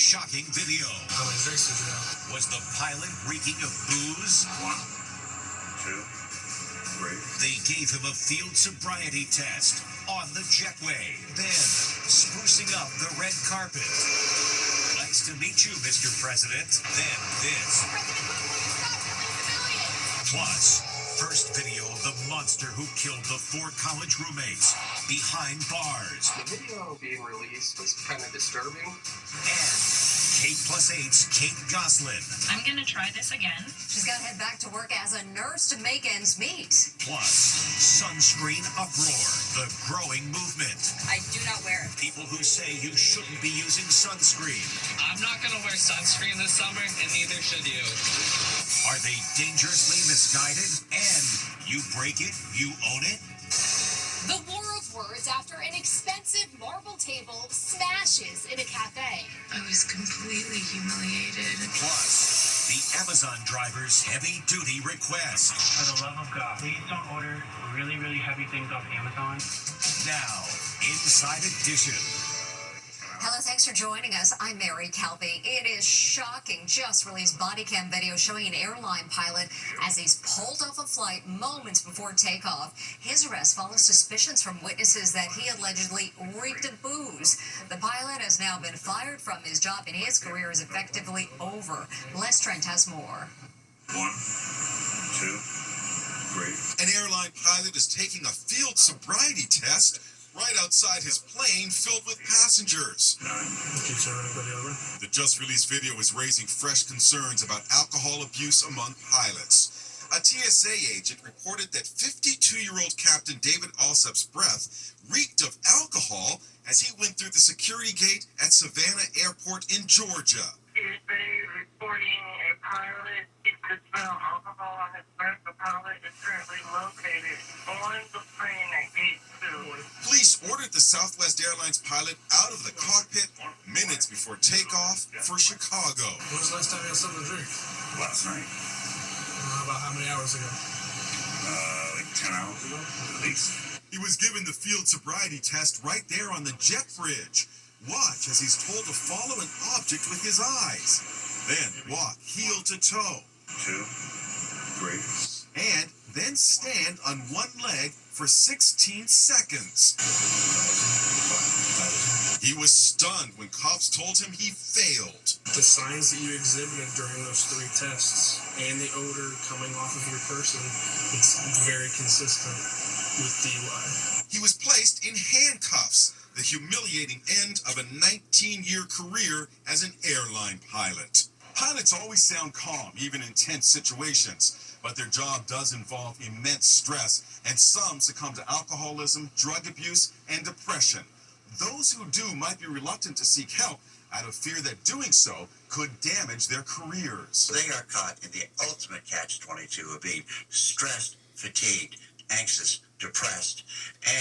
shocking video. How many drinks did you have? Was the pilot reeking of booze? 1, 2, 3. They gave him a field sobriety test on the jetway. Then, sprucing up the red carpet. Nice to meet you, Mr. President. Then this. President Putin, will you stop killing civilians? Plus, first video of the monster who killed the 4 college roommates behind bars. The video being released was kind of disturbing. And Kate+8's Kate Goslin. I'm gonna try this again. She's got to head back to work as a nurse to make ends meet. Plus, sunscreen uproar, the growing movement. I do not wear it. People who say you shouldn't be using sunscreen. I'm not gonna wear sunscreen this summer, and neither should you. Are they dangerously misguided? And you break it, you own it? The world's words after an expensive marble table smashes in a cafe. I was completely humiliated. Plus, the Amazon driver's heavy-duty request. For the love of God, please don't order really, really heavy things off Amazon. Now, Inside Edition. Hello, thanks for joining us. I'm Mary Calvi. It is shocking. Just released body cam video showing an airline pilot as he's pulled off a flight moments before takeoff. His arrest follows suspicions from witnesses that he allegedly reeked of booze. The pilot has now been fired from his job and his career is effectively over. Les Trent has more. 1, 2, 3. An airline pilot is taking a field sobriety test right outside his plane filled with passengers. 9. Keep turning everybody over. The just-released video is raising fresh concerns about alcohol abuse among pilots. A TSA agent reported that 52-year-old Captain David Alsop's breath reeked of alcohol as he went through the security gate at Savannah Airport in Georgia. Is they reporting a pilot? It could smell alcohol on his breath. The pilot is currently located on the plane at Gate 2. Police ordered the Southwest Airlines pilot out of the cockpit minutes before takeoff for Chicago. When was the last time you had something to drink? Last night. About how many hours ago? Like 10 hours ago, at least. He was given the field sobriety test right there on the jet bridge. Watch as he's told to follow an object with his eyes. Then walk heel to toe. 2, 3. And then stand on one leg for 16 seconds. He was stunned when cops told him he failed. The signs that you exhibited during those 3 tests and the odor coming off of your person, it's very consistent with DUI. He was placed in handcuffs, the humiliating end of a 19-year career as an airline pilot. Pilots always sound calm, even in tense situations, but their job does involve immense stress, and some succumb to alcoholism, drug abuse, and depression. Those who do might be reluctant to seek help out of fear that doing so could damage their careers. They are caught in the ultimate catch-22 of being stressed, fatigued, anxious, depressed,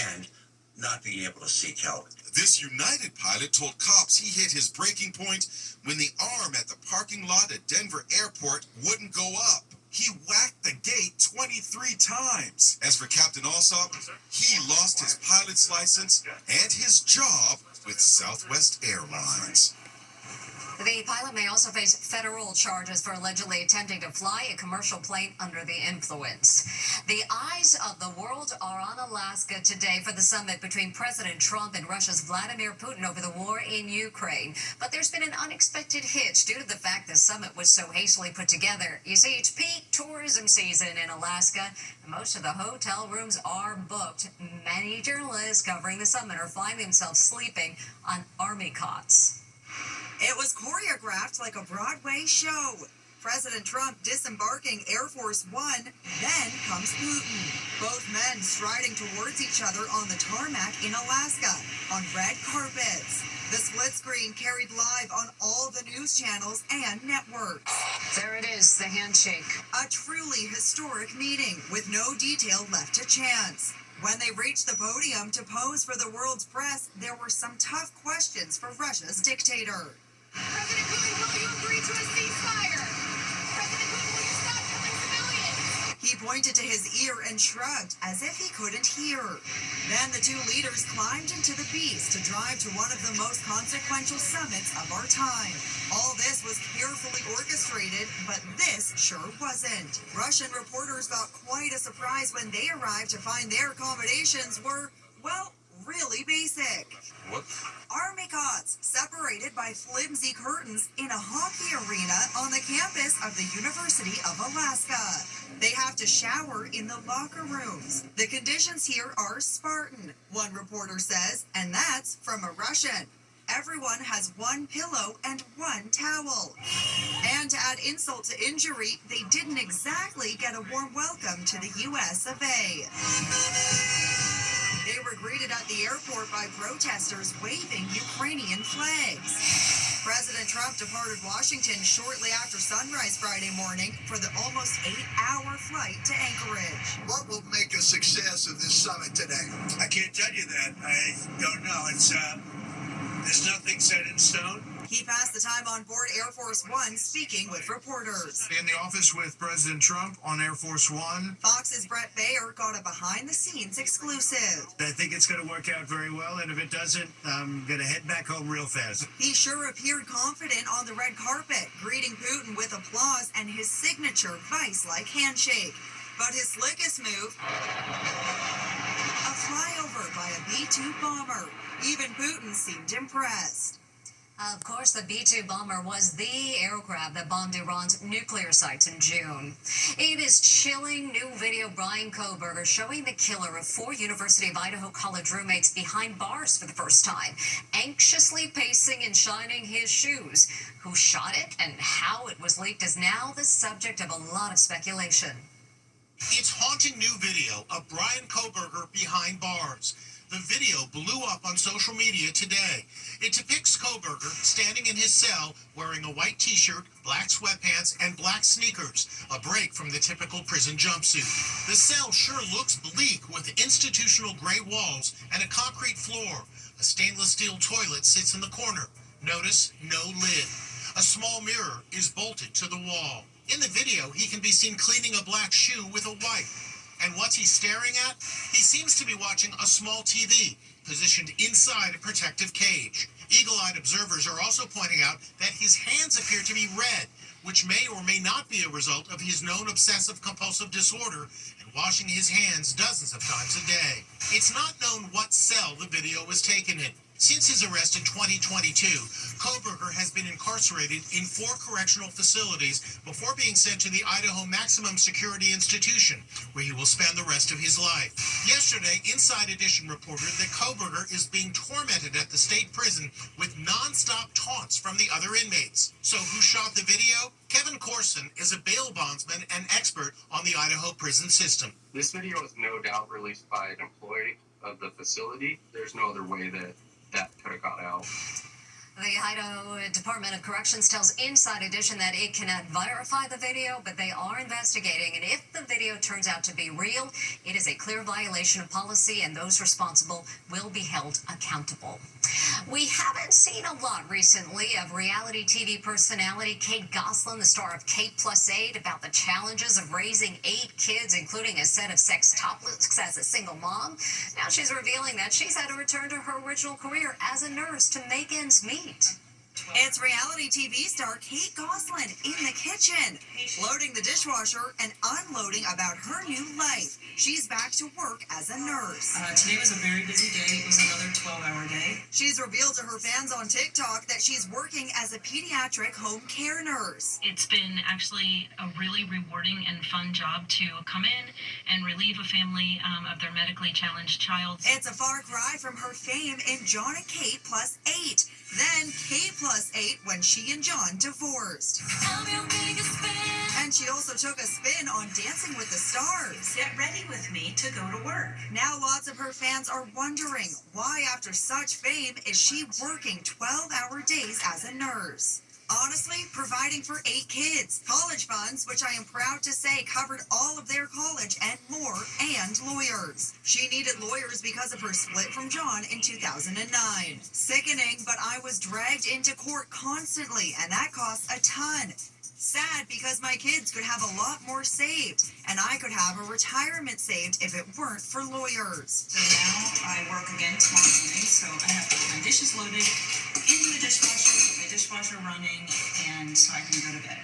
and not being able to seek help. This United pilot told cops he hit his breaking point when the arm at the parking lot at Denver Airport wouldn't go up. He whacked the gate 23 times. As for Captain Alsop, he lost his pilot's license and his job with Southwest Airlines. The pilot may also face federal charges for allegedly attempting to fly a commercial plane under the influence. The eyes of the world are on Alaska today for the summit between President Trump and Russia's Vladimir Putin over the war in Ukraine. But there's been an unexpected hitch due to the fact the summit was so hastily put together. You see, it's peak tourism season in Alaska, and most of the hotel rooms are booked. Many journalists covering the summit are finding themselves sleeping on army cots. It was choreographed like a Broadway show. President Trump disembarking Air Force One, then comes Putin. Both men striding towards each other on the tarmac in Alaska, on red carpets. The split screen carried live on all the news channels and networks. There it is, the handshake. A truly historic meeting with no detail left to chance. When they reached the podium to pose for the world's press, there were some tough questions for Russia's dictator. President Putin, will you agree to a ceasefire? President Putin, will you stop killing civilians? He pointed to his ear and shrugged as if he couldn't hear. Then the two leaders climbed into the Beast to drive to one of the most consequential summits of our time. All this was carefully orchestrated, but this sure wasn't. Russian reporters got quite a surprise when they arrived to find their accommodations were, well, really basic. What? Army cots separated by flimsy curtains in a hockey arena on the campus of the University of Alaska. They have to shower in the locker rooms. The conditions here are Spartan, one reporter says, and that's from a Russian. Everyone has one pillow and one towel. And to add insult to injury, they didn't exactly get a warm welcome to the US of A. They were greeted at the airport by protesters waving Ukrainian flags. President Trump departed Washington shortly after sunrise Friday morning for the almost 8-hour flight to Anchorage. What will make a success of this summit today? I can't tell you that. I don't know. There's nothing set in stone. He passed the time on board Air Force One speaking with reporters. In the office with President Trump on Air Force One. Fox's Brett Baer got a behind-the-scenes exclusive. I think it's going to work out very well, and if it doesn't, I'm going to head back home real fast. He sure appeared confident on the red carpet, greeting Putin with applause and his signature vice-like handshake. But his slickest move, a flyover by a B-2 bomber. Even Putin seemed impressed. Of course, the B-2 bomber was the aircraft that bombed Iran's nuclear sites in June. It is chilling new video Bryan Kohberger showing the killer of 4 University of Idaho college roommates behind bars for the first time, anxiously pacing and shining his shoes. Who shot it and how it was leaked is now the subject of a lot of speculation. It's haunting new video of Bryan Kohberger behind bars. The video blew up on social media today. It depicts Kohberger standing in his cell wearing a white t-shirt, black sweatpants, and black sneakers, a break from the typical prison jumpsuit. The cell sure looks bleak with institutional gray walls and a concrete floor. A stainless steel toilet sits in the corner. Notice no lid. A small mirror is bolted to the wall. In the video, he can be seen cleaning a black shoe with a wipe. And what's he staring at? He seems to be watching a small TV, positioned inside a protective cage. Eagle-eyed observers are also pointing out that his hands appear to be red, which may or may not be a result of his known obsessive-compulsive disorder and washing his hands dozens of times a day. It's not known what cell the video was taken in. Since his arrest in 2022, Kohberger has been incarcerated in 4 correctional facilities before being sent to the Idaho Maximum Security Institution, where he will spend the rest of his life. Yesterday, Inside Edition reported that Kohberger is being tormented at the state prison with non-stop taunts from the other inmates. So who shot the video? Kevin Corson is a bail bondsman and expert on the Idaho prison system. This video is no doubt released by an employee of the facility. There's no other way that could have got out. The Idaho Department of Corrections tells Inside Edition that it cannot verify the video, but they are investigating, and if the video turns out to be real, it is a clear violation of policy, and those responsible will be held accountable. We haven't seen a lot recently of reality TV personality Kate Gosselin, the star of Kate+8, about the challenges of raising 8 kids, including a set of sextuplets as a single mom. Now she's revealing that she's had to return to her original career as a nurse to make ends meet. It's reality TV star Kate Gosselin in the kitchen, loading the dishwasher and unloading about her new life. She's back to work as a nurse. Today was a very busy day. It was another 12-hour day. She's revealed to her fans on TikTok that she's working as a pediatric home care nurse. It's been actually a really rewarding and fun job to come in and relieve a family of their medically challenged child. It's a far cry from her fame in John and Kate +8. Then Kate +8 when she and John divorced. And she also took a spin on Dancing with the Stars. Get ready with me to go to work. Now lots of her fans are wondering why after such fame is she working 12-hour days as a nurse. Honestly, providing for 8 kids, college funds, which I am proud to say covered all of their college and more, and lawyers. She needed lawyers because of her split from John in 2009. Sickening, but I was dragged into court constantly, and that costs a ton. Sad because my kids could have a lot more saved, and I could have a retirement saved if it weren't for lawyers. So now I work again tomorrow morning, so I have to get my dishes loaded into the dishwasher, get my dishwasher running, and so I can go to bed.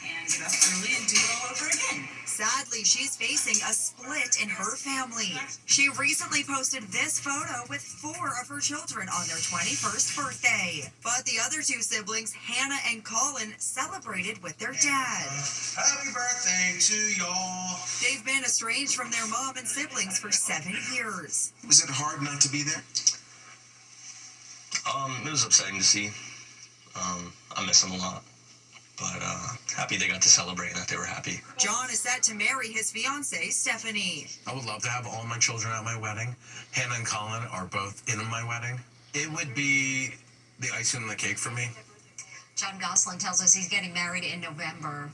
And get up early and do it all over again. Sadly, she's facing a split in her family. She recently posted this photo with 4 of her children on their 21st birthday. But the other 2 siblings, Hannah and Colin, celebrated with their dad. Happy birthday to y'all. They've been estranged from their mom and siblings for 7 years. Was it hard not to be there? It was upsetting to see. I miss them a lot. But happy they got to celebrate and that they were happy. John is set to marry his fiancée, Stephanie. I would love to have all my children at my wedding. Hannah and Colin are both in my wedding. It would be the icing on the cake for me. John Gosselin tells us he's getting married in November.